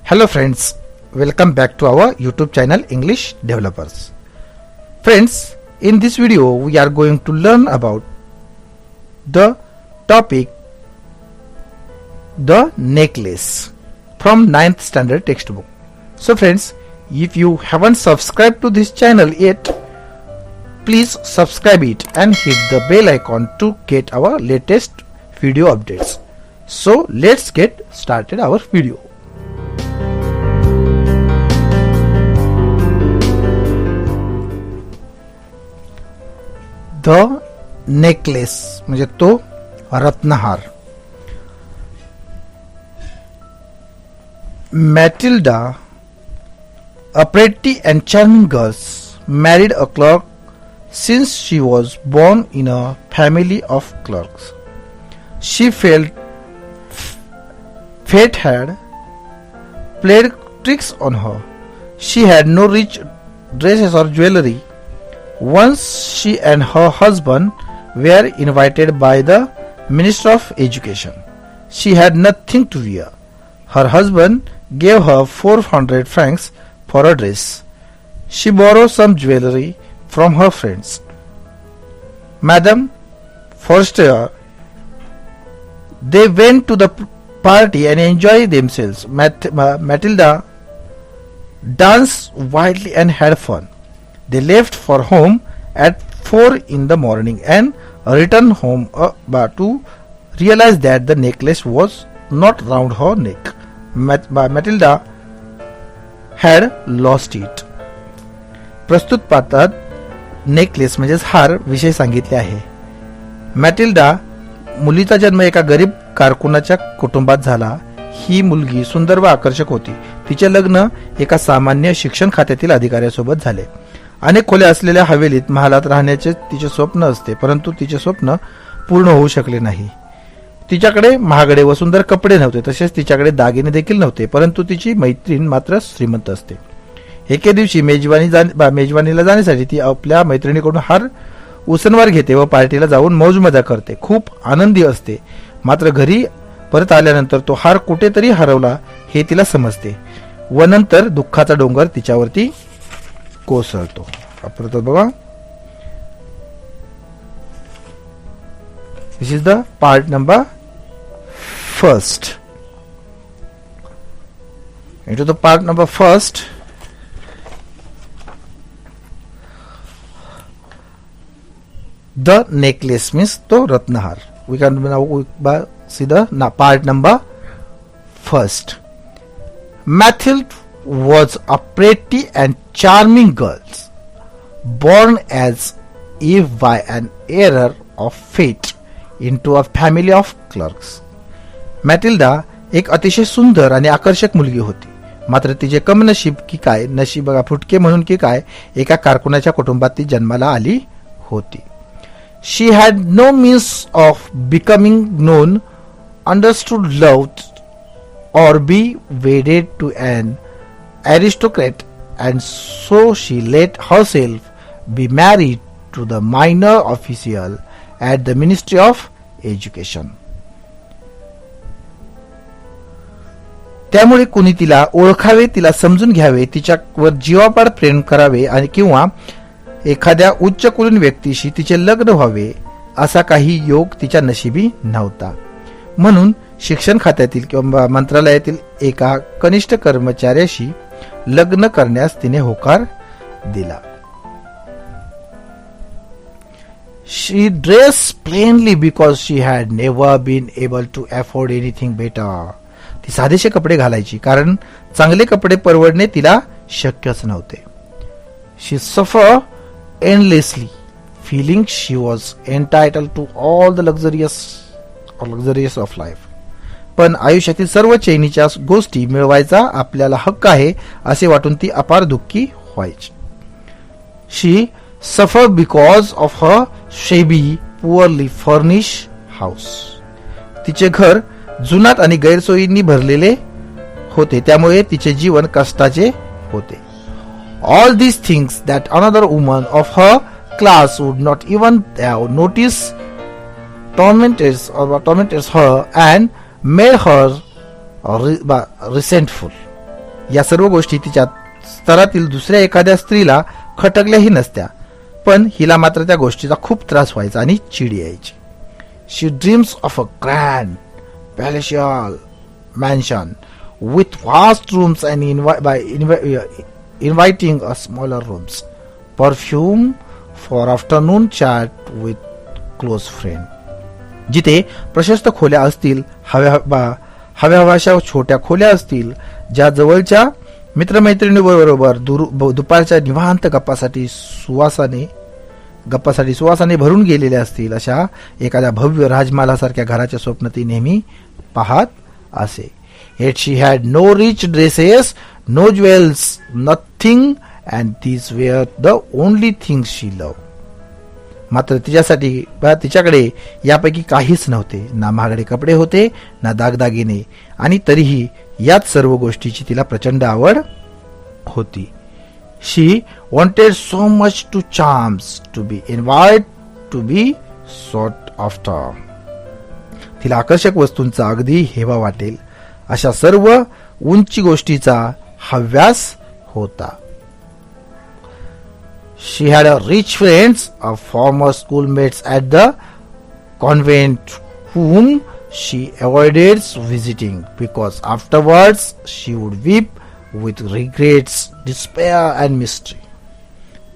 Hello friends, welcome back to our YouTube channel English Developers. Friends, in this video we are going to learn about the topic the necklace from 9th standard textbook. So friends, if you haven't subscribed to this channel yet, please subscribe it and hit the bell icon to get our latest video updates. So let's get started our video. The necklace म्हणजे तो रत्नहार. Matilda, a pretty and charming girl, married a clerk since she was born in a family of clerks. She felt fate had played tricks on her. She had no rich dresses or jewelry. Once she and her husband were invited by the Minister of Education. She had nothing to wear. Her husband gave her 400 francs for a dress. She borrowed some jewelry from her friends. Madame Forster, they went to the party and enjoyed themselves. Matilda danced wildly and had fun. They left for home at 4 in the morning and returned home to realize that the necklace was not round her neck. Matilda had lost it. प्रस्तुत पाठात necklace म्हणजेच हार विषय सांगितले आहे. मॅटिल्डा मुलीचा जन्म एका गरीब कारकुनाच्या कुटुंबात झाला. ही मुलगी सुंदर व आकर्षक होती. तिचे लग्न एका सामान्य शिक्षण खात्यातील अधिकाऱ्यासोबत झाले. अनेक खोल्या असलेल्या हवेलीत महालात राहण्याचे तिचे स्वप्न असते, परंतु तिचे स्वप्न पूर्ण होऊ शकले नाही. तिच्याकडे महागडे व सुंदर कपडे नव्हते, तसेच तिच्याकडे दागिने देखील नव्हते, परंतु तिची मैत्रीण मात्र श्रीमंत असते. एके दिवशी मेजवानीला जाण्यासाठी ती आपल्या मैत्रिणीकडून हार उसनवार घेते व पार्टीला जाऊन मौज मजा करते. खूप आनंदी असते. मात्र घरी परत आल्यानंतर तो हार कुठेतरी हरवला हे तिला समजते व नंतर दुःखाचा डोंगर तिच्यावरती कोसळतो. परत बघा, this is the part number first. into the part number first, the necklace means to ratnahar. We can now see the part number first. Mathilde was a pretty and charming girl, born as if by an error of fate into a family of clerks. मॅटिल्डा एक अतिशय सुंदर आणि आकर्षक मुलगी होती. मात्र तिचे कमनशीब की काय, नशीब बघा फुटके म्हणून की काय, एका कारकुनाच्या कुटुंबात ती जन्माला आली होती. She had no means of becoming known, understood, loved, or be wedded to an aristocrat, and so she let herself be married to the minor official at the Ministry of Education. त्यामुळे कुणी तिला ओळखावे, तिला समजून घ्यावे, तिच्यावर जीवापाड प्रेम करावे आणि किंवा एखाद्या उच्च कुलीन व्यक्तीशी तिचे लग्न व्हावे असा काही योग तिच्या नशिबी नव्हता. म्हणून शिक्षण खात्यातील किंवा मंत्रालयातील एका कनिष्ठ कर्मचाऱ्याशी लग्न करण्यास तिने होकार दिला. She dressed plainly because she had never been able to afford anything better. ती साधेसे कपडे घालायची कारण चांगले कपडे परवडणे तिला शक्यच नव्हते. She suffered endlessly, feeling she was entitled to all the luxuries of life. पण आयुष्यातील सर्व चैनीच्या गोष्टी मिळवायचा आपल्याला हक्क आहे असे वाटून ती अपार दुःखी व्हायची. She suffered because of her shabby, poorly furnished house. तिचे घर जुनाट आणि गैरसोयींनी भरलेले होते, त्यामुळे तिचे जीवन कष्टाचे होते. All these things that another woman of her class would not even have noticed tormented her and made her resentful. या सर्व गोष्टी तिच्या स्तरातील दुसऱ्या एखाद्या स्त्रीला खटकल्याही नसत्या, पण हिला मात्र त्या गोष्टीचा खूप त्रास व्हायचा आणि चिड यायची. She dreams of a grand palatial mansion with vast rooms and inviting a smaller rooms, perfume for afternoon chat with close friend. जिथे प्रशस्त खोल्या असतील, हव्याशा छोट्या खोल्या असतील, ज्या जवळच्या मित्रमैत्रिणीबरोबर दुपारच्या निवांत गप्पासाठी सुवासाने भरून गेलेल्या असतील, अशा एखाद्या भव्य राजमहालासारख्या घराचे स्वप्न ती नेहमी पाहत असे. Yet she had no rich dresses, no jewels, nothing, and these were the only things she loved. मात्र तिच्याकडे यापैकी काहीच नव्हते. ना महागडे कपडे होते, ना दागदागिने, आणि तरीही याच सर्व गोष्टीची तिला प्रचंड आवड होती. She wanted so much to charms, to be invited, to be sought after. तिला आकर्षक वस्तूंचा अगदी हेवा वाटेल अशा सर्व उंची गोष्टीचा हव्यास होता. She had a rich friends, a former schoolmates at the convent whom she avoided visiting because afterwards she would weep with regrets, despair and mystery.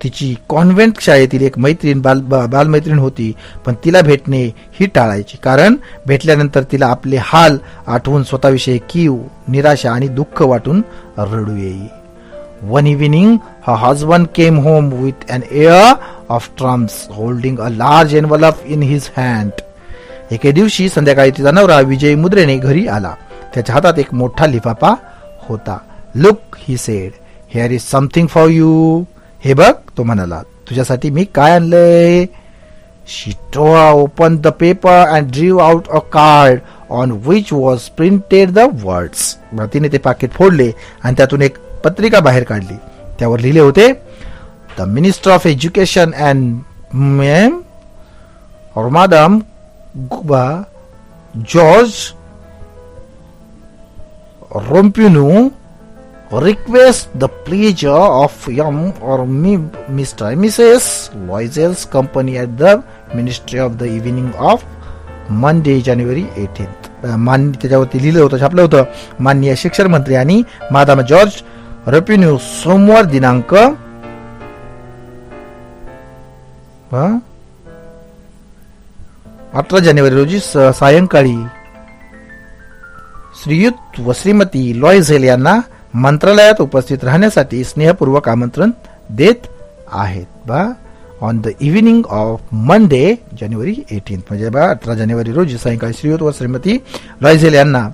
तिची कॉन्व्हेंट शाळेतील एक मैत्रीण बालमैत्रीण होती, पण तिला भेटणे ही टाळायची, कारण भेटल्यानंतर तिला आपले हाल आठवून स्वतःविषयी कीव, निराशा आणि दुःख वाटून रडू येई. One evening her husband came home with an air of trumps, holding a large envelope in his hand. एके दिवशी संध्याकाळी तिचा नवरा विजयी मुद्रेने घरी आला. त्याच्या हातात एक मोठा लिफाफा होता. Look, he said, here is something for you. हे बघ, तो म्हणाला, तुझ्यासाठी मी काय आणलंय. She tore open the paper and drew out a card on which was printed the words. तिने ते पाकिट फोडले आणि त्यातून एक पत्रिका बाहेर काढली. त्यावर लिहिले होते, the minister of education and ma'am और madam George Ramponneau request the pleasure of young or Mr. and Mrs. Loisel's company at the Ministry of the evening of Monday, January 18th. त्याच्यावरती लिहिलं होतं, छापलं होतं, माननीय शिक्षण मंत्री आणि मादाम जॉर्ज रपिन्यू सोमवार दिनांक 18 जानेवारी रोजी सायंकाळी श्रीयुत व श्रीमती लॉयझेल यांना मंत्रालयात उपस्थित राहण्यासाठी स्नेहपूर्वक आमंत्रण देत आहेत. On the evening of Monday January 18th, म्हणजे 18 जानेवारी रोजी सायंकाळी श्रीयुत व श्रीमती लॉयझेल यांना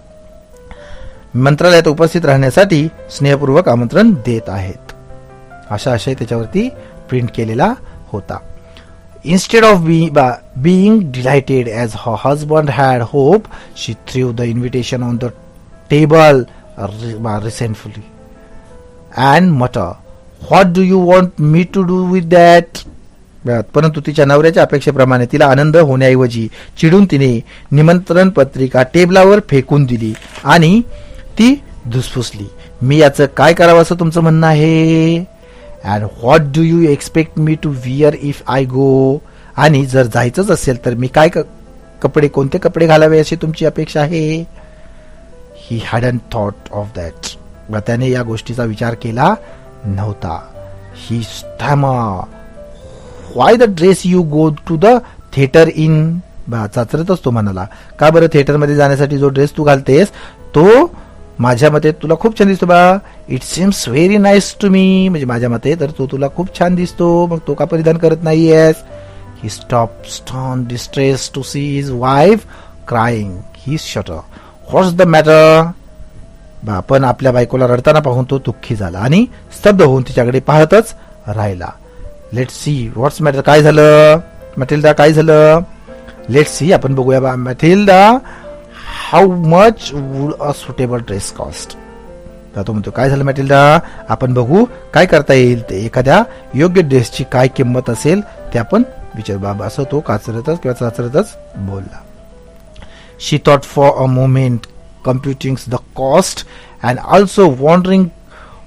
मंत्रालयात उपस्थित राहण्यासाठी स्नेहपूर्वक आमंत्रण देत आहेत. अशा आशय त्याच्यावरती प्रिंट केलेला होता. Instead of being delighted as her husband had hoped, she threw the invitation on the table resentfully and muttered, "What do you want me to do with that?" परंतु तिच्या नवऱ्याच्या अपेक्षेप्रमाणे तिला आनंद होण्याऐवजी चिडून तिने निमंत्रण पत्रिका टेबलावर फेकून दिली आणि ती धुसफुसली. मी याचं काय करावं असं तुमचं म्हणणं आहे? And what do you expect me to wear if I go? आणि जर जायचंच असेल तर मी काय कोणते कपडे घालावे अशी तुमची अपेक्षा आहे? He hadn't thought of that. त्याने या गोष्टीचा विचार केला नव्हता. He stammered, "Why the dress you go to the theater in?" चाचरतच तो म्हणाला, का बरं थिएटरमध्ये जाण्यासाठी जो ड्रेस तू घालतेस तो माझ्या मते तुला खूप छान दिसतो बा. It seems very nice to me. म्हणजे माझ्या मते तर तो तुला खूप छान दिसतो, मग तो का परिधान करत नाहीयेस? He stopped, stunned, distressed to see his wife crying. He shuddered. What's the matter? पण आपल्या बायकोला रडताना पाहून तो दुःखी झाला आणि स्तब्ध होऊन तिच्याकडे पाहतच राहिला. लेट सी व्हॉट्स मॅटर. काय झालं मॅटिल्डा, काय झालं? लेट सी, आपण बघूया बा. Matilda, how much would a suitable dress cost? तो म्हणतो, काय झालं मॅटिल्डा, आपण बघू काय करता येईल ते. एखाद्या योग्य ड्रेसची काय किंमत असेल ते आपण विचार बाबा. असं तो काचरतच किंवा चाचरतच बोलला. She thought for a moment, computing the cost and also wondering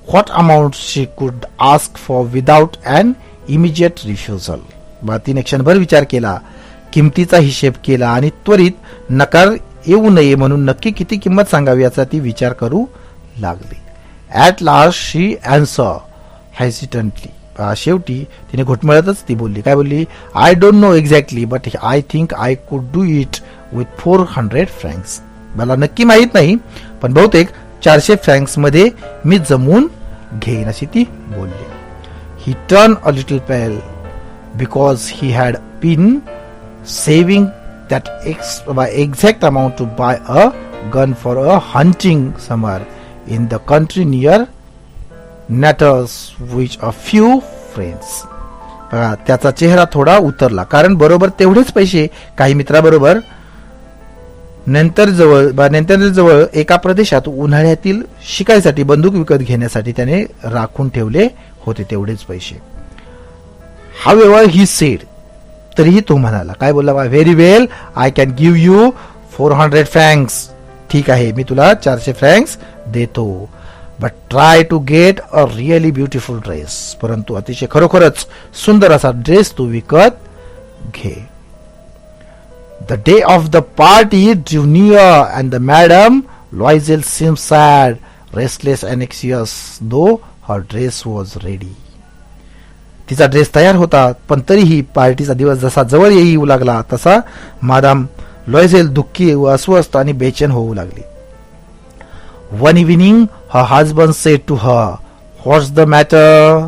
what amount she could ask for without an immediate refusal. बा तिने क्षणभर विचार केला, किमतीचा हिशेब केला आणि त्वरित नकार येऊ नये म्हणून नक्की किती किंमत सांगावी याचा ती विचार करू लागली. At last she answer hesitantly. शेवटी तिने घुटमळतच ती बोलली. काय बोलली? I don't know exactly but I think I could do it with 400 francs. मला नक्की माहीत नाही पण बहुतेक 400 francs मध्ये मी जमवून घेईन अशी ती बोलली. He turn a little pale because he had been saving that exact amount to buy a gun for a hunting summer in the country near Natters with a few friends. त्याचा चेहरा थोडा उतरला कारण बरोबर तेवढेच पैसे काही मित्राबरोबर नंतर जवळ एका प्रदेशात उन्हाळ्यातील शिकायसाठी बंदूक विकत घेण्यासाठी त्याने राखून ठेवले होते तेवढेच पैसे. However, he said, तरीही तो म्हणाला. काय बोलला? Very well, I can give you 400 francs. ठीक आहे, मी तुला 400 francs देतो. But try to get a really beautiful dress. परंतु अतिशय खरोखरच सुंदर असा ड्रेस तू विकत घे. The day of the party drew near and the madam Loisel seem sad, restless and anxious, though her dress was ready. तिचा ड्रेस तयार होता पण तरीही पार्टीचा दिवस जसा जवळ येऊ लागला तसा मादाम लॉयझेल दुःखी व अस्वस्थ आणि बेचैन होऊ लागली. One evening her husband said to her, what's the matter.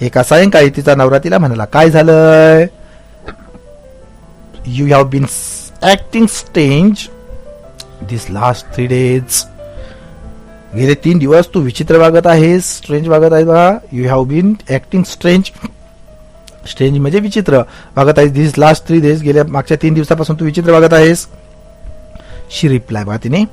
एका सायंकाळी तिचा नवरा तिला म्हणाला, काय झालंय? You have been acting strange this last 3 days. गेले 3 दिवस तू विचित्र वागत आहेस, स्ट्रेंज वागत आहे बा. You have been acting strange, strange म्हणजे विचित्र वागत आहेस. दिस लास्ट 3 days, गेल्या मागच्या 3 दिवसापासून तू विचित्र वागत आहेस. शी रिप्लाय, बा तिने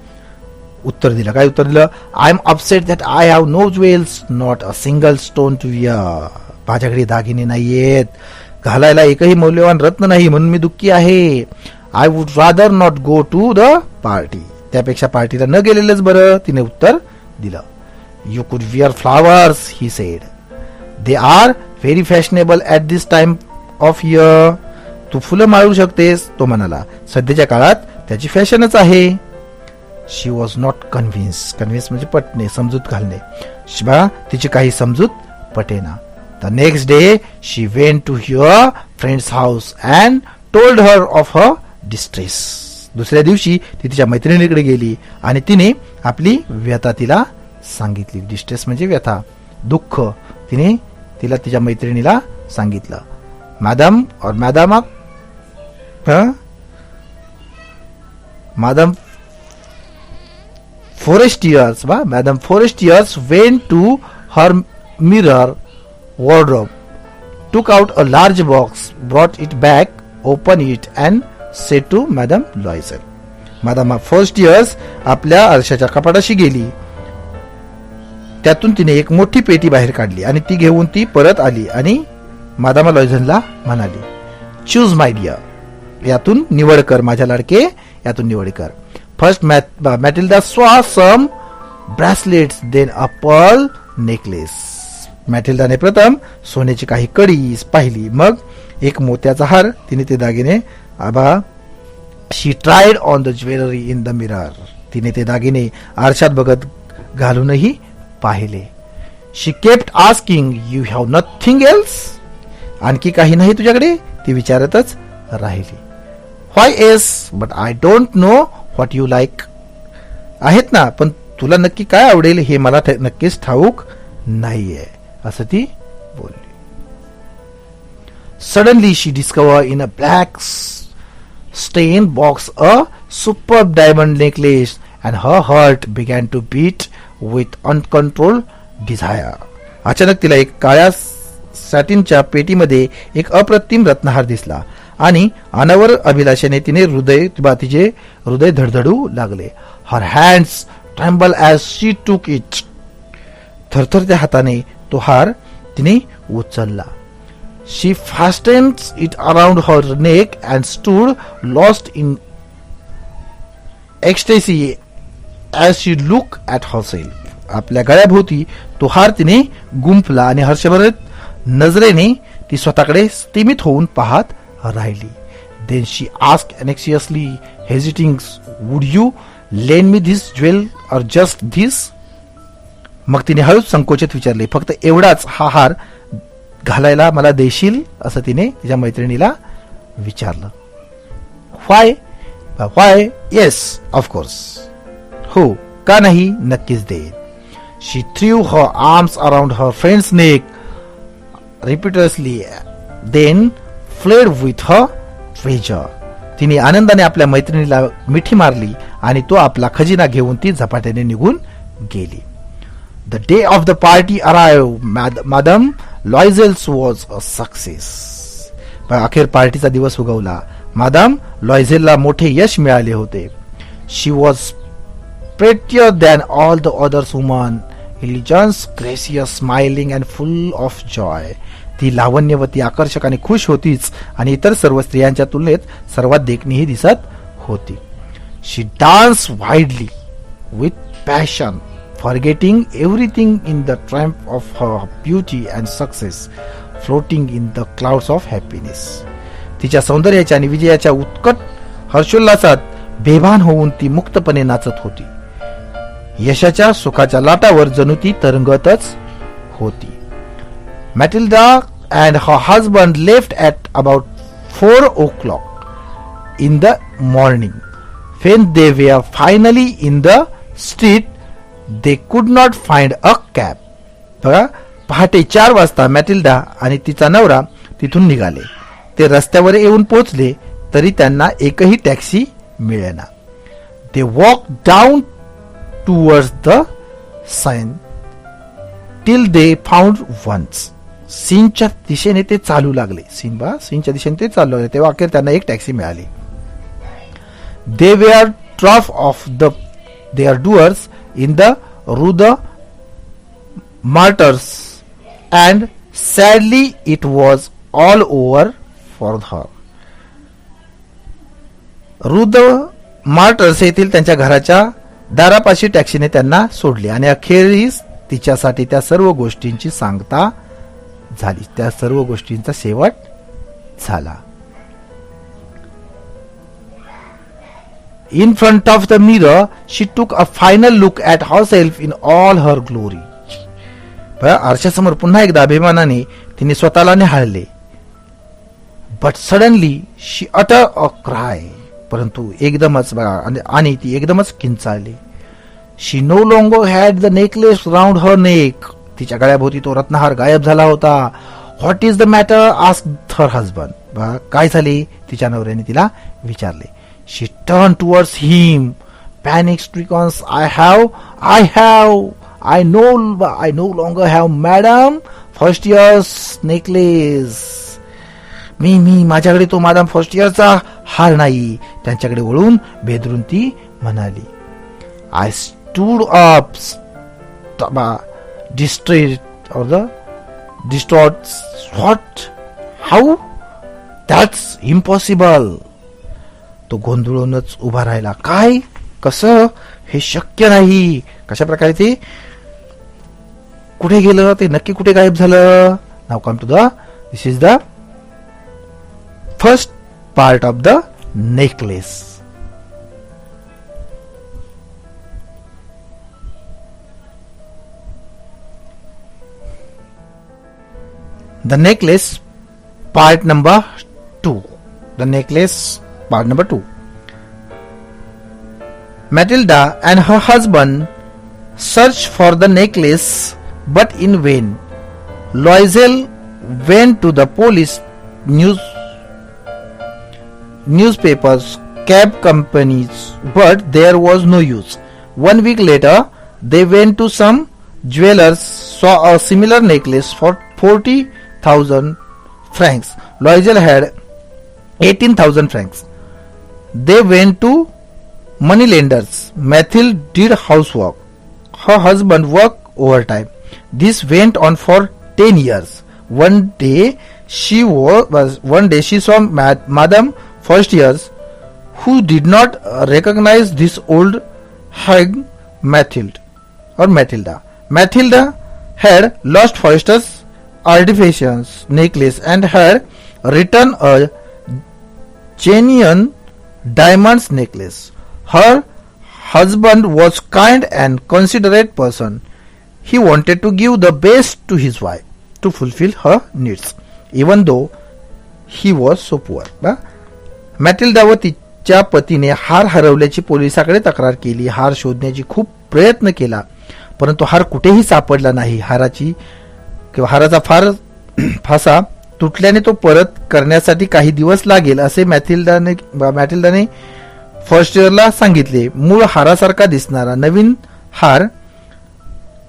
उत्तर दिलं. काय उत्तर दिलं? I am upset that I have no jewels, not a single stone to wear. माझ्याकडे दागिने नाहीयेत, घालायला एकही मौल्यवान रत्न नाही म्हणून मी दुःखी आहे. I would rather not go to the party. त्यापेक्षा पार्टीला न गेलेलंच बरं, तिने उत्तर दिलं. You could wear flowers, he said. They are very fashionable at this time of year. तू फुलं माळू शकतेस, तो म्हणाला. सध्याच्या काळात त्याची फॅशनच आहे. She was not convince. Convince म्हणजे पटणे, समजूत घालणे. शिवा तिची काही समजूत पटेना. The next day she went to her friend's house and told her of her distress. दुसऱ्या दिवशी ती तिच्या मैत्रिणीकडे गेली आणि तिने आपली व्यथा तिला सांगितली. डिस्ट्रेस म्हणजे व्यथा, दुःख. तिने तिला तिच्या मैत्रिणीला सांगितलं. मॅडम और madam Forestier's madam Forestier's went to her mirror wardrobe, took out a large box, brought it back, opened it and said to Madame Loisel. Madame first years आपल्या आरशाच्या कपाटाशी गेली. त्यातून तिने एक मोठी पेटी बाहेर काढली आणि ती घेऊन ती परत आली आणि मादामा लॉयझनला म्हणाली, चूज माय डिअर, यातून निवड कर माझ्या लाडके, यातून निवड कर. First Matilda saw some bracelets, then a pearl necklace. मॅटिल्डाने प्रथम सोन्याची काही कडी पाहिली, मग एक मोत्याचा हार. तिने ते दागिने she tried on the jewellery in the mirror. तिने ते दागिने आरशात बघत घालूनही पाहिले. She kept asking, you have nothing else, आणखी काही नाही तुझ्याकडे, ती विचारतच राहिली. Why yes, but I don't know what you like. आहेत ना, पण तुला नक्की काय आवडेल हे मला नक्कीच ठाऊक नाहीये, असं ती बोलली. Suddenly she discover in a black stain box a superb diamond necklace and her heart began to beat with uncontrolled desire. अचानक तिला एक काळ्या सॅटिनच्या पेटीमध्ये एक अप्रतिम रत्नहार दिसला आणि अनावर अभिलाषेने तिचे हृदय धडधडू लागले. Her hands tremble as she took it. थरथरत्या हाताने तो हार तिने उचलला. She fastened it around her neck and stood lost in ecstasy as she look at herself. आपल्या गळ्याभोवती तो हार तिने गुंफला आणि हर्षभरित नजरेने ती स्वतःकडे स्थिमित होऊन पाहत राहिली. Then she asked anxiously, hesitating, "Would you lend me this jewel or just this?" मग तिने हळूच संकोचित विचारले, फक्त एवढाच हा हार घालायला मला देशील, असं तिने तिच्या मैत्रिणीला विचारलं. Why? Yes, of course. हो, का नाही, नक्कीच देईन. She threw her arms around her friend's neck repeatedly, then fled with her treasure. तिने आनंदाने आपल्या मैत्रिणीला मिठी मारली आणि तो आपला खजिना घेऊन ती झपाट्याने निघून गेली. The day of the party arrived. Madame Loisel's was a success. अखेर पार्टीचा दिवस उगवला. मादाम लॉयझेलला मोठे यश मिळाले होते. She was prettier than all the other women, elegant, gracious, smiling and full of joy. ती लावण्यवती, आकर्षक आणि खुश होतीच आणि इतर सर्व स्त्रियांच्या तुलनेत सर्वात देखणीही दिसत होती. She danced wildly with passion, forgetting everything in the triumph of her beauty and success, floating in the clouds of happiness. तिच्या सौंदर्याच्या आणि विजयाच्या उत्कट हर्षोल्लासात बेभान होऊन ती मुक्तपणे नाचत होती. यशाच्या सुखाच्या लाटावर जणू ती तरंगतच होती. Matilda and her husband left at about 4 o'clock in the morning. When they were finally in the street, they could not find a cab. बघा, पहाटे 4 वाजता मॅटिल्डा आणि तिचा नवरा तिथून निघाले. ते रस्त्यावर येऊन पोहोचले तरी त्यांना एकही taxi मिळेना. They walked down towards the Seine till they found one. सीनच्या दिशेने ते चालू लागले. सीनच्या दिशेने ते चालू लागले तेव्हा अखेर त्यांना एक टॅक्सी मिळाली. They were trough of their doors in the Rue de Martyrs, and sadly it was all over for her. Rue de Martyrs येथील त्यांच्या घराच्या दारापाशी टॅक्सीने त्यांना सोडले आणि अखेरीस तिच्यासाठी त्या सर्व गोष्टींची सांगता झाली. त्या सर्व गोष्टींचा शेवट झाला. In front of the mirror, she took a final look at herself in all her glory. आरशासमोर पुन्हा एकदा अभिमानाने तिने स्वतःला निहाळले. But suddenly she uttered a cry. परंतु एकदमच आणि ती एकदमच किंचाळली. She no longer had the necklace round her neck. तिच्या गळ्याभोवती तो रत्नहार गायब झाला होता. What is the matter? asked her husband. काय झाले? तिच्या नवऱ्याने तिला विचारले. She turned towards him, panic stricken. I no longer have Madame first year's necklace. मी माझ्याकडे तो मादाम फर्स्ट इयरचा हार नाही. त्यांच्याकडे वळून बेदरून ती म्हणाली. I stood up, distraught. What? How? That's impossible. तो गोंधळूनच उभा राहिला. काय? कसं? हे शक्य नाही. कशा प्रकारे ते कुठे गेलं? ते नक्की कुठे गायब झालं? Now come to this is the first part of the necklace. The necklace, part number 2. The necklace, part number 2. Matilda and her husband searched for the necklace, but in vain. Loisel went to the police, newspapers, cab companies, but there was no use. 1 week later, they went to some jewelers, saw a similar necklace for 40,000 francs. Loisel had 18,000 francs. They went to moneylenders. Mathilde did housework. Her husband worked overtime. This went on for 10 years. One day she saw Madame first years, who did not recognize this old hag Mathilde. or Matilda. Matilda had lost Forrester's artificial necklace and had returned a genuine diamond necklace. Her husband was kind and considerate person. He wanted to give the best to his wife to fulfill her needs, even though he was so poor. मॅटिल्डा व तिच्या पतीने हार हरवल्याची पोलिसाकडे तक्रार केली. हार शोधण्याची खूप प्रयत्न केला, परंतु हार कुठेही सापडला नाही. हाराचा फासा तुटल्याने तो परत करण्यासाठी काही दिवस लागेल असे मॅटिल्डाने फर्स्ट इयरला सांगितले. मूळ हारासारखा दिसणारा नवीन हार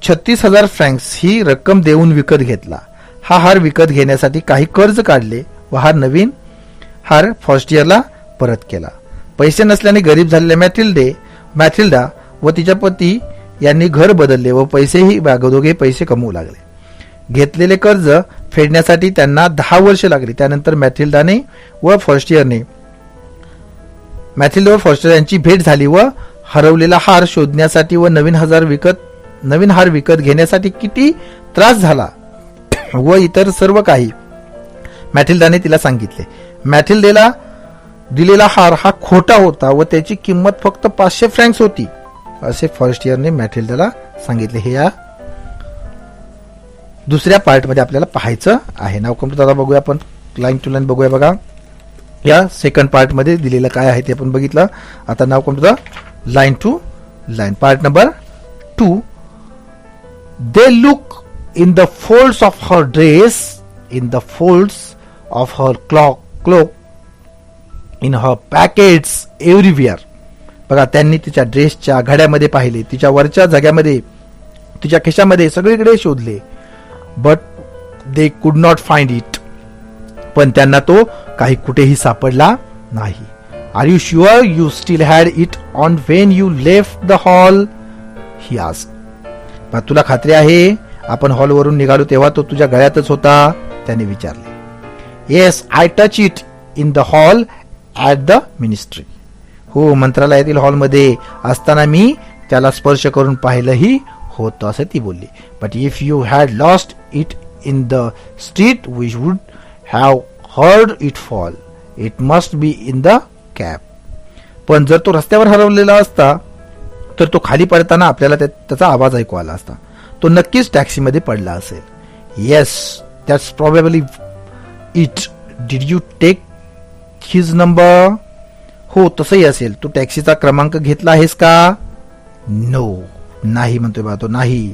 36,000 फ्रँक्स ही रक्कम देऊन विकत घेतला. हा हार विकत घेण्यासाठी काही कर्ज काढले व नवीन हार फर्स्ट इयरला परत केला. पैसे नसल्याने गरीब झालेल्या मॅथिल्डा व तिच्या पती यांनी घर बदलले व पैसेही दोघे पैसे कमवू लागले. घेतलेले कर्ज फेडण्यासाठी त्यांना 10 वर्षे लागली. त्यानंतर मॅथिल्डा व फर्स्ट इयर यांची भेट झाली व हरवलेला हार शोधण्यासाठी व नवीन हार विकत घेण्यासाठी किती त्रास झाला व इतर सर्व काही मॅथिल्डाने तिला सांगितले. मॅथिल्डेला दिलेला हार हा खोटा होता व त्याची किंमत फक्त 500 फ्रँक्स होती असे फर्स्ट इयरने मॅथिल्डाला सांगितले. हे या दुसऱ्या पार्ट मध्ये आपल्याला पाहायचं आहे. नाव कम्प्लीट आता बघूया आपण, लाईन टू लाईन बघूया. बघा या सेकंड पार्ट मध्ये दिलेलं काय आहे ते आपण बघितलं. आता नाव complete line to line. Part number 2. They look in the folds of her dress, in the folds of her cloak, in her packets, everywhere. बघा त्यांनी तिच्या ड्रेसच्या घड्यामध्ये पाहिले, तिच्या वरच्या जाग्यामध्ये, तिच्या खिशामध्ये सगळीकडे शोधले. But they could not find it. पण त्यांना तो काही कुठेही सापडला नाही. Are you sure you still had it on when you left the hall, he asked. तुला खात्री आहे आपण हॉलवरून निघालो तेव्हा तो तुझ्या गळ्यातच होता, त्याने विचारले. Yes, I touch it in the hall at the ministry. हो, मंत्रालयातील हॉलमध्ये असताना मी त्याला स्पर्श करून पाहिलंही होतं असं ती बोलली. But if you had lost it in the street we would have heard it fall. It must be in the cab. पण जर तो रस्त्यावर हरवलेला असता तर तो खाली पडताना आपल्याला त्याचा आवाज ऐकू आला असता. तो नक्कीच टॅक्सीमध्ये पडला असेल. Yes, that's probably it. Did you take his number? हो, तसंही असेल. तू टॅक्सीचा क्रमांक घेतला आहेस का? नो, नाही म्हणतोय बा तो. नाही.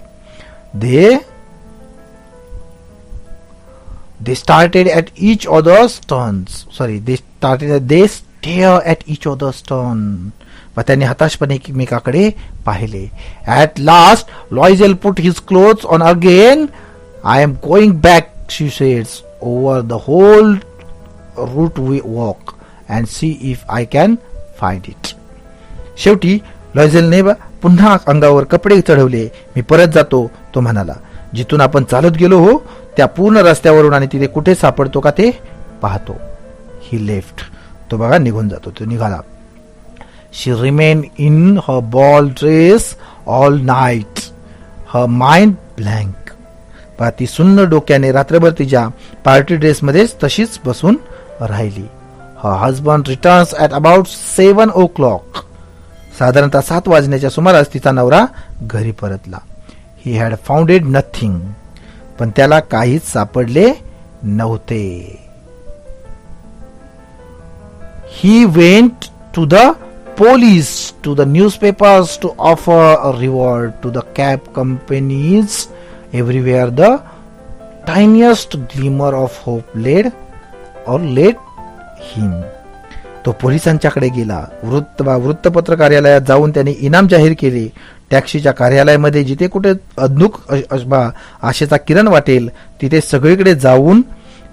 They started at each others turns. Sorry, they stare at each others turn. त्यांनी हताशपणे एकमेकाकडे पाहिले. At last Loisel put his clothes on again. I am going back, she सेड्स, over the whole route we walk and see if I can find it. शेवटी लॉयझेलने पुन्हा अंगावर कपडे चढवले. मी परत जातो, तो म्हणाला. जिथून आपण चालत गेलो हो त्या पूर्ण रस्त्यावरून आणि तिथे कुठे सापडतो का ते पाहतो. ही लेफ्ट. तो बघा निघून जातो. तो निघाला. She remained in her ball dress all night, her mind blank. ती सुन्न डोक्याने रात्रभर तिच्या पार्टी ड्रेसमध्येच तशीच बसून राहिली. Her husband returns at about 7 o'clock. साधारणतः 7 वाजण्याच्या सुमारास तिचा नवरा घरी परतला. He had found nothing. पण त्याला काहीच सापडले नव्हते. He went to the police, to the newspapers to offer a reward, to the cab companies. Everywhere the tiniest glimmer of hope led him. तो पोलिसांच्याकडे गेला. वृत्तपत्र कार्यालयात जाऊन त्याने इनाम जाहीर केले. टॅक्सीच्या कार्यालयामध्ये जिथे कुठे अद्भुत आशेचा किरण वाटेल तिथे सगळीकडे जाऊन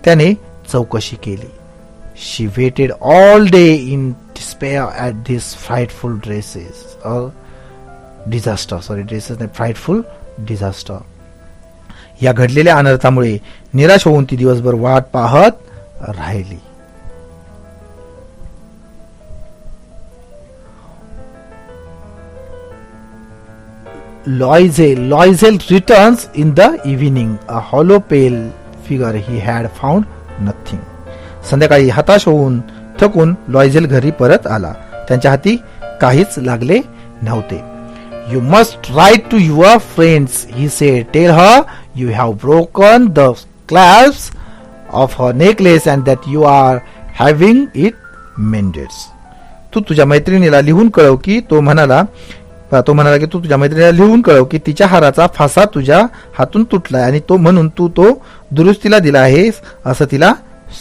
त्याने चौकशी केली. She waited all day in despair at this frightful frightful disaster. या घडलेल्या अनर्थामुळे निराश होऊन ती दिवसभर वाट पाहत राहिली. Loisel returns in the evening, a hollow pale figure. He had found nothing. संध्याकाळी हताश होऊन थकून लॉयझेल घरी परत आला. त्यांच्या हाती काहीच लागले नव्हते. You must write to your friends, he said. Tell her you have broken the clasps of her necklace and that you are having it mended. तू तुझ्या मैत्रिणीला लिहून कळव की तो म्हणाला की तू तुझ्या मैत्रिणीला लिहून कळव की तिच्या हाराचा फासा तुझ्या हातून तुटलाय आणि तो म्हणून तू तो दुरुस्तीला दिला आहेस असं तिला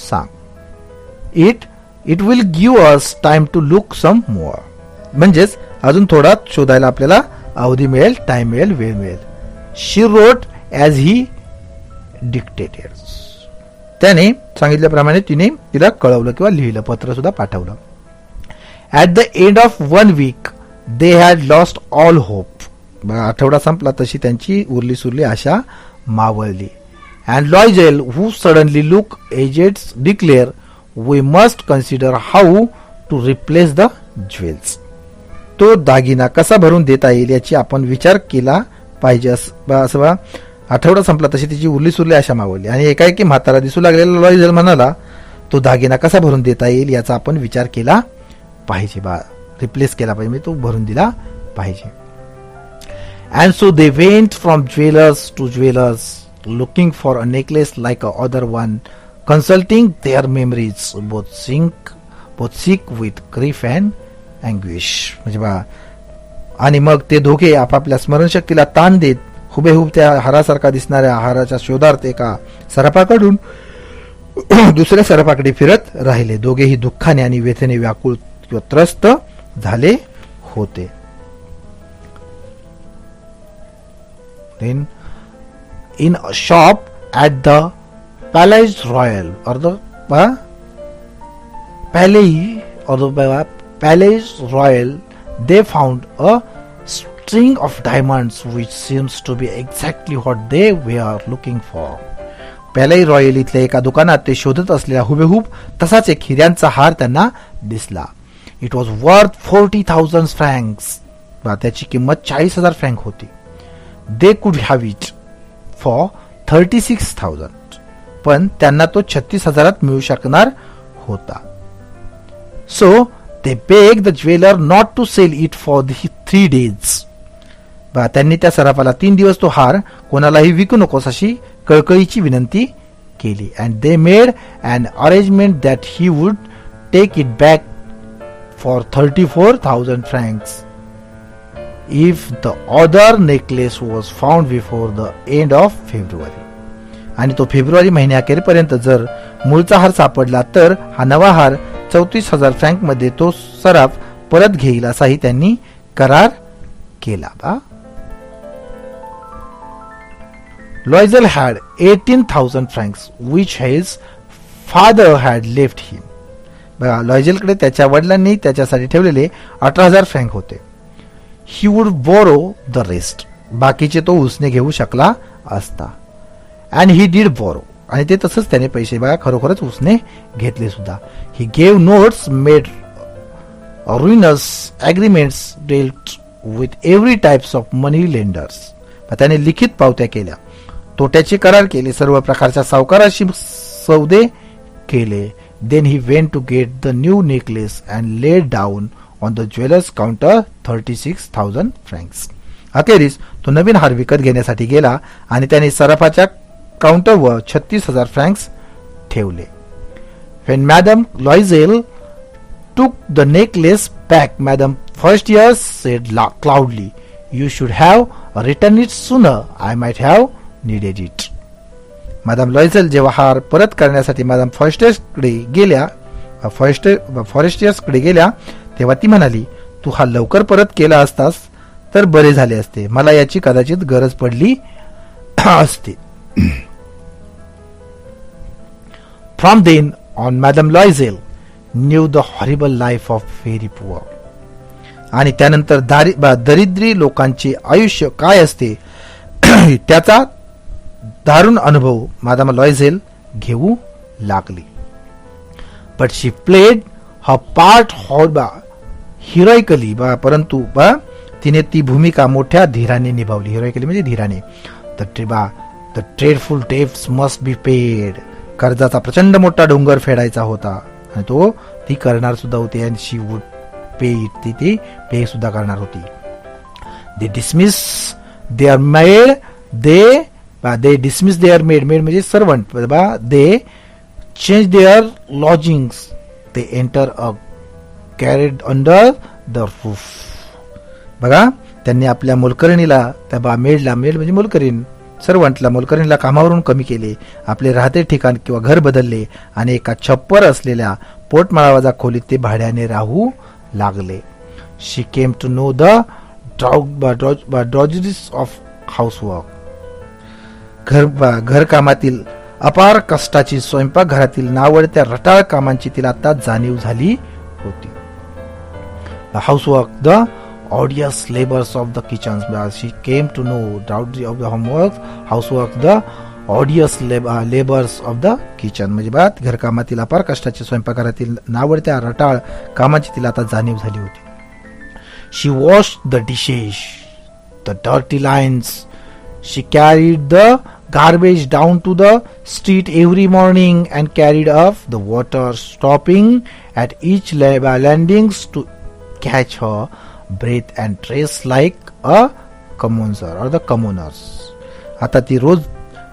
सांग. It will give us time to look some more. म्हणजेच अजून थोडा शोधायला आपल्याला अवधी मिळेल, टाइम मिळेल, वेळ मिळेल. She wrote as he dictated. त्याने सांगितल्याप्रमाणे तिला कळवलं किंवा लिहिलं, पत्र सुद्धा पाठवलं. At the end of 1 week, they had lost all hope. आठवडा संपला तशी त्यांची उरली सुरली आशा मावळली. And Loisel, who suddenly looked aged, declared, "We must consider how to replace the jewels." तो दागिना कसा भरून देता येईल याची आपण विचार केला पाहिजे असं आठवडा संपला तशी तिची उरली सुरली आशा मावळली. आणि एकाएकी म्हातारा दिसू लागलेला लॉयझेल म्हणाला, तो दागिना कसा भरून देता येईल याचा आपण विचार केला पाहिजे, रिप्लेस केला पाहिजे, म्हणजे तो भरून दिला पाहिजे. And so they went from jewelers to jewelers, looking for a necklace like a other one, consulting their memories, both sick with grief and anguish. म्हणजे आणि मग ते दोघे आपापल्या स्मरणशक्तीला ताण देत हुबेहूब त्या हारासारखा दिसणाऱ्या हाराच्या शोधार्थ एका सराफाकडून दुसऱ्या सराफाकडे फिरत राहिले. दोघेही दुःखाने आणि व्यथेने व्याकुळ किंवा त्रस्त झाले होते. Then in a shop at the Palais Royal or the Palais Royal, they found a string of diamonds which seems to be exactly what they were looking for. Palais Royal इथल्या एका दुकानात ते शोधत असलेला हुबेहूब तसाच एक हिऱ्यांचा हार त्यांना दिसला. It was worth 40,000 francs. त्याची किंमत 40,000 फ्रँक होती. They could have it for 36,000. पण त्यांना तो 36,000 मिळू शकणार होता. So they beg the jeweller not to sell it for 3 days. त्यांनी त्या सराफाला 3 दिवस तो हार कोणालाही विकू नकोस अशी कळकळीची विनंती केली. And they made an arrangement that he would take it back for 34,000 francs if the other necklace was found before the end of February. आणि तो फेब्रुवारी महिन्याअखेरपर्यंत जर मूळचा हार सापडला तर हा नवा हार 34,000 franc मध्ये तो सराफ परत घेईल असाही त्यांनी करार केला. Loisel had 18,000 francs which his father had left him. बघा, लॉयझेलकडे त्याच्या वडिलांनी त्याच्यासाठी ठेवलेले 18,000 franc होते. He would borrow the rest. बाकीचे तो उसने घेऊ शकला असता. And he did borrow. आणि ते तसंच त्याने पैसे बघा खरोखरच उसने घेतले सुद्धा. He gave notes, made ruinous agreements, dealt with every types of money lenders. त्याने लिखित पावत्या केल्या, तोट्याचे करार केले, सर्व प्रकारच्या सावकाराशी सौदे केले. Then he went to get the new necklace and laid down on the jeweler's counter 36,000 francs. अखेरीस तो नवीन हार विकत घेण्यासाठी गेला आणि त्याने सराफाच्या काउंटरवर 36,000 francs ठेवले. When Madame Loisel took the necklace back, Madame Firstier said cloudly, "You should have returned it sooner. I might have needed it." Madam Loisel जेव्हा हार परत करण्यासाठी मॅडम फॉरेस्टियर्सकडे गेल्या तेव्हा ती म्हणाली, तू हा लवकर परत केला असतास तर बरे झाले असते, मला याची कदाचित गरज पडली असते. From then on madam Loisel knew the horrible life of very poor. आणि त्यानंतर दरिद्री लोकांचे आयुष्य काय असते त्याचा दारुण अनुभव मॅडम लॉयझेल घेऊ लागली. But she played her part heroically. परंतु तिने ती भूमिका मोठ्या धीराने निभावली. हिरोइकली म्हणजे धीराने. The dreadful debts must be paid. कर्जाचा प्रचंड मोठा डोंगर फेडायचा होता आणि ती करणार सुद्धा होती. And she would pay it. ती पे सुद्धा करणार होती. They dismiss their maid. They dismiss their maid. Maid म्हणजे servant. They change their lodgings. They enter a garret under the roof. बघा, त्यांनी आपल्या मोलकरणीला, त्या मेड म्हणजे मोलकरीण, सर्वंटला, मोलकरणीला कामावरून कमी केले. आपले राहते ठिकाण किंवा घर बदलले आणि एका छप्पर असलेल्या पोटमाळावाजा खोलीत ते भाड्याने राहू लागले. She came to know the drudgeries of housework. घरकामातील अपार कष्टाची, स्वयंपाकघरातील नावडत्या रटाळ कामांची तिला आता जाणीव झाली होती. हाऊसवर्क, the arduous labors of the kitchen. She came to know drudgery of the homework, housework, the arduous labors of the kitchen. म्हणजे बात घरकामातील अपार कष्टाची, स्वयंपाकघरातील नावडत्या रटाळ कामाची तिला आता जाणीव झाली होती. She washed the dishes, the dirty lines. She carried the garbage down to the street every morning and carried off the water, stopping at each landings to catch her breath and trace like a commoner or the commoners. आता ती रोज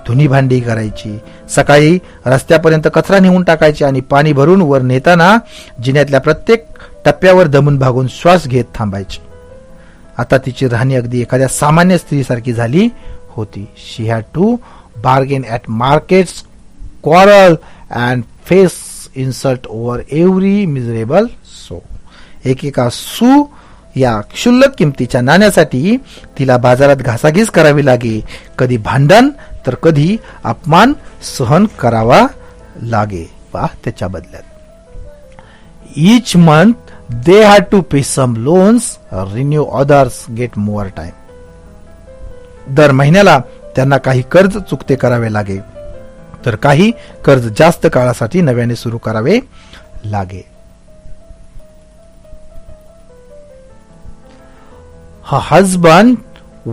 धुनी भांडी करायची, सकाळी रस्त्यापर्यंत कचरा नेऊन टाकायची आणि पाणी भरून वर नेताना जिन्यातल्या प्रत्येक टप्प्यावर दमून भागून श्वास घेत थांबायची. आता तिची राहणी अगदी एखाद्या सामान्य स्त्रीसारखी झाली होती. She had to bargain at markets, quarrel and face insult over every miserable sou. एकेका या क्षुल्लक किमतीच्या नाण्यासाठी तिला बाजारात घासाघीस करावी लागे. कधी भांडण तर कधी अपमान सहन करावा लागे. वा, त्याच्या बदल्यात each month they had to pay some loans, renew others, get more time. दर महिन्याला त्यांना काही कर्ज चुकते करावे लागे, तर काही कर्ज जास्त काळासाठी नव्याने सुरू करावे लागे. Her husband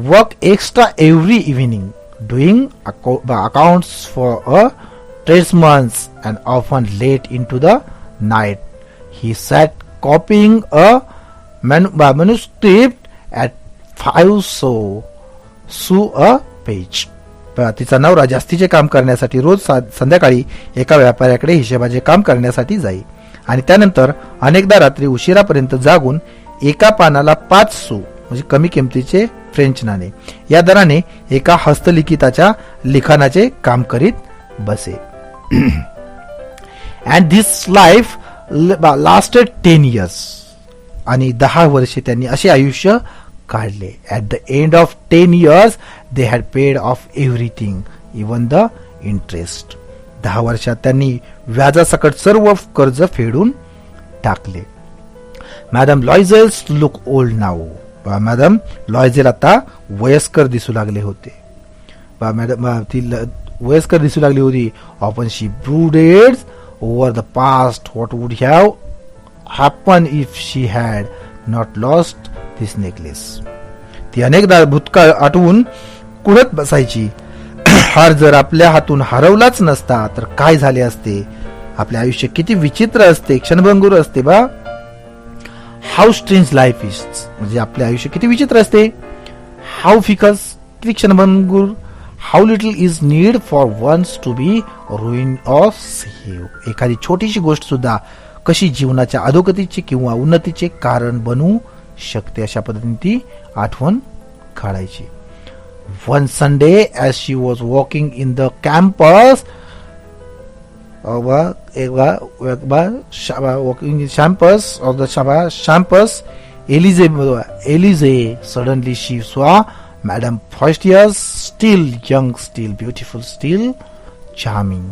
worked extra every evening, doing accounts for a tradesman and often late into the night. He sat copying a manuscript at 5 sous a page. तिचा नवरा जास्तीचे काम करण्यासाठी रोज संध्याकाळी एका व्यापाऱ्याकडे हिशेबाचे काम करण्यासाठी जाई आणि त्यानंतर अनेकदा रात्री उशिरापर्यंत जागून एका पानाला 5 सू म्हणजे कमी किमतीचे फ्रेंच नाणे या दराने एका हस्तलिखिताच्या लिखाणाचे काम करीत बसे. And this life lasted 10 years. आणि 10 वर्षे त्यांनी असे आयुष्य काढले. At the end of 10 years they had paid off everything, even the interest. 10 वर्षात त्यांनी व्याजासकट सर्व कर्ज फेडून टाकले. Madam Loisel's look old now. Madam Loisel आता वयस्कर दिसू लागले होते. ती वयस्कर दिसू लागली होती. Often she brooded over the past, what would have happen if she had not lost this necklace. ती अनेकदा भूतकाळ आठवून कुढत बसायची. हार जर आपल्या हातून हरवलाच नसता तर काय झाले असते. आपले आयुष्य किती विचित्र असते, क्षणभंगूर असते. बा, हाऊ स्ट्रेंज लाईफ इज. म्हणजे आपले आयुष्य किती विचित्र असते. हाऊ फिकस, किती क्षणभंगूर. How little is need for ones to be ruin or save. एखादी छोटीशी गोष्ट सुद्धा कशी जीवनाच्या अधोगतीचे किंवा उन्नतीचे कारण बनू शकते. अशा पद्धतीने ती आठवण काढायची. One Sunday as she was walking in the campus, walking in campus of the campus, Elise suddenly she saw Madame Forestier, still young, still beautiful, still charming.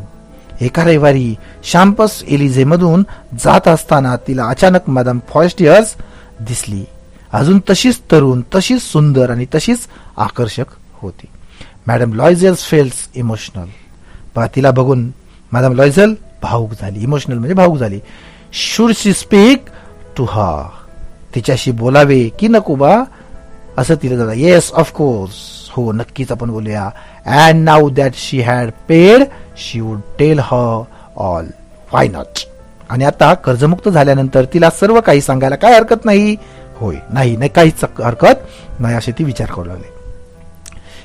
एका रविवारी शॅम्पस एलिझे मधून जात असताना तिला अचानक मॅडम फॉरेस्टियर्स दिसली. अजून तशीच तरुण, तशीच सुंदर आणि तशीच आकर्षक होती. Madam Loisel's feels emotional. तिला बघून मॅडम लॉयझेल भावूक झाली. इमोशनल म्हणजे भावूक झाली. Should she speak to her. तिच्याशी बोलावे की नको बा. असं तिला झालं. येस ऑफकोर्स, हो नक्कीच आपण बोलूया. And now that she had paid she would tell her all, why not. आणि आता कर्जमुक्त झाल्यानंतर तिला सर्व काही सांगायला काय हरकत नाही. होय, नाही नाही काहीच हरकत नाही असे ती विचार करू लागली.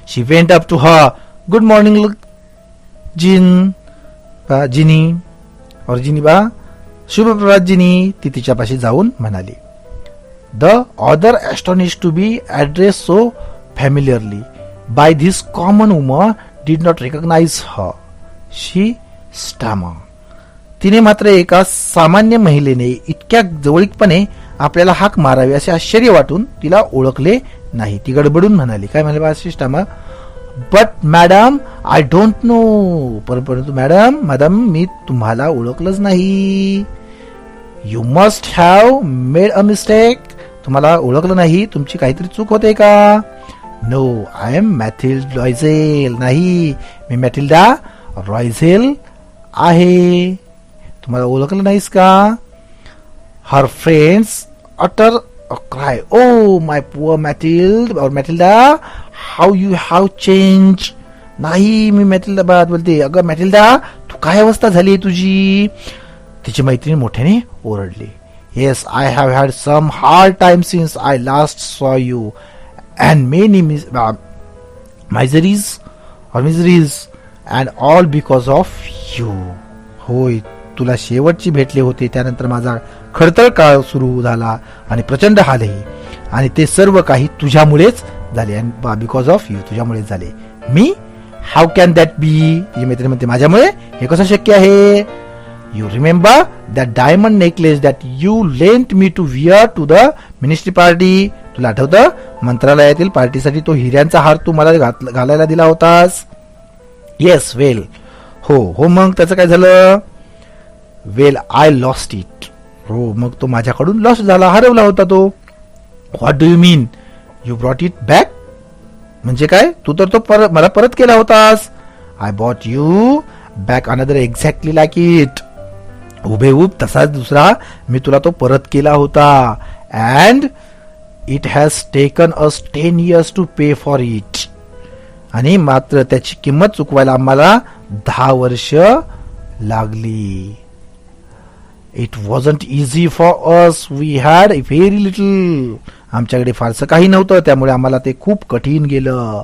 She went up to her. Good morning Jeanne or Jeanne बा, शुभ प्रभात जिनी, ती तिच्यापाशी जाऊन म्हणाली. The other astonish to be address so familiarly by this common woman did not recognize her. She stammer. तिने मात्र एका सामान्य महिलेने इतक्या जवळीकपणे आपल्याला हाक मारावी असे आश्चर्य वाटून तिला ओळखले नाही. ती गडबडून म्हणाली, काय म्हणाले she stammer. But madam I don't know, परंतु मॅडम मी तुम्हाला ओळखलंच नाही. You must have made a mistake. तुम्हाला ओळखलं नाही, तुमची काहीतरी चूक होते का. No I am Mathilde Loisel. नाही, मी मॅथिल्डा रॉयझेल आहे. तुम्हाला ओळखलं नाहीस का. Her friends utter a cry. Oh my poor Mathilde or Mathilda, how you have change. नाही, मी मॅथिल्डा बात बोलते. अगं मॅथिल्डा, तू काय अवस्था झाली तुझी. तिची मैत्रीण मोठ्याने ओरडली. Yes, I have had some hard time since I last saw you and many miseries and all because of you. होय, तुला शेवटची भेटले होते त्यानंतर माझा खडतर काळ सुरू झाला आणि प्रचंड हालही, आणि ते सर्व काही तुझ्यामुळेच झाले. अँड बिकॉज ऑफ यू, तुझ्यामुळेच झाले. मी, हाऊ कॅन दॅट बी. तिची मैत्रीण म्हणते, माझ्यामुळे हे कसं शक्य आहे. You remember that diamond necklace that you lent me to wear to the ministry party. तुला आठवतं, मंत्रालयातील पार्टीसाठी तो हिऱ्यांचा हार तू मला घालायला दिला होतास. येस, वेल, हो, मग त्याचं काय झालं. Well, I lost it. हो, मग तो माझ्याकडून लॉस्ट झाला, हरवला होता तो. What do you mean. You brought it back. म्हणजे काय, तू तर तो मला परत केला होतास. I bought you back another exactly like it. हुबेहूब तसाच दुसरा मी तुला तो परत केला होता. And it has taken us 10 years to pay for it. आणि मात्र त्याची किंमत चुकवायला आम्हाला 10 वर्ष लागली. It wasn't easy for us, we had very little. आमच्याकडे फारसं काही नव्हतं, त्यामुळे आम्हाला ते खूप कठीण गेलं.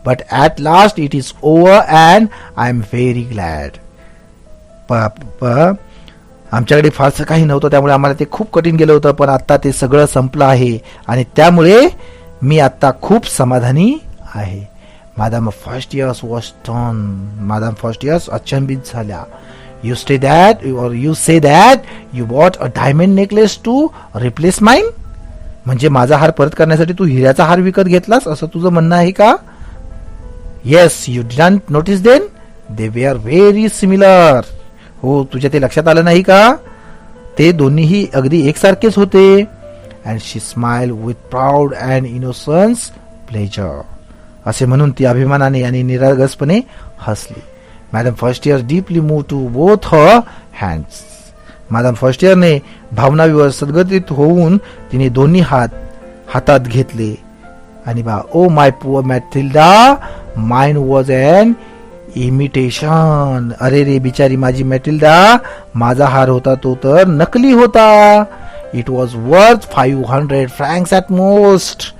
But at last it is over and I am very glad. आमच्याकडे फारसं काही नव्हतं, त्यामुळे आम्हाला ते खूप कठीण गेलं होतं, पण आता ते सगळं संपलं आहे आणि त्यामुळे मी आता खूप समाधानी आहे. Madame Forestier was turn. Madame Forestier अचंबित झाल्या. You say that you bought a diamond necklace to replace mine. म्हणजे माझा हार परत करण्यासाठी तू हिऱ्याचा हार विकत घेतलास असं तुझं म्हणणं आहे का. Yes, you didn't notice then they were very similar. हो, तुझ्या ते लक्षात आलं नाही का, ते दोन्हीही अगदी एकसारखेच होते. And she smile with proud and innocence pleasure. असे म्हणून ती अभिमानाने आणि निरागसपणे हसली. Madam Forestier deeply move to both her hands. Madam फर्स्ट इयरने भावनाविवर सद्गतीत होऊन तिने दोन्ही हातात घेतले आणि oh my poor Mathilda, mine was an imitation. अरे रे बिचारी माझी मॅटिल्डा, माझा हार होता तो तर नकली होता. It was worth 500 francs at most.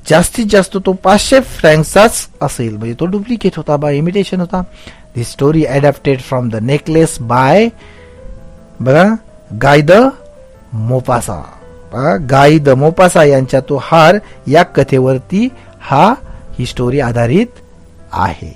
जास्तीत जास्त तो 500 फ्रँक्सचाच असेल, म्हणजे तो डुप्लिकेट होता बा, इमिटेशन होता. The story adapted from the necklace by Guy de Maupassant. Guy de Maupassant यांच्या तो हार या कथेवरती ही स्टोरी आधारित आहे.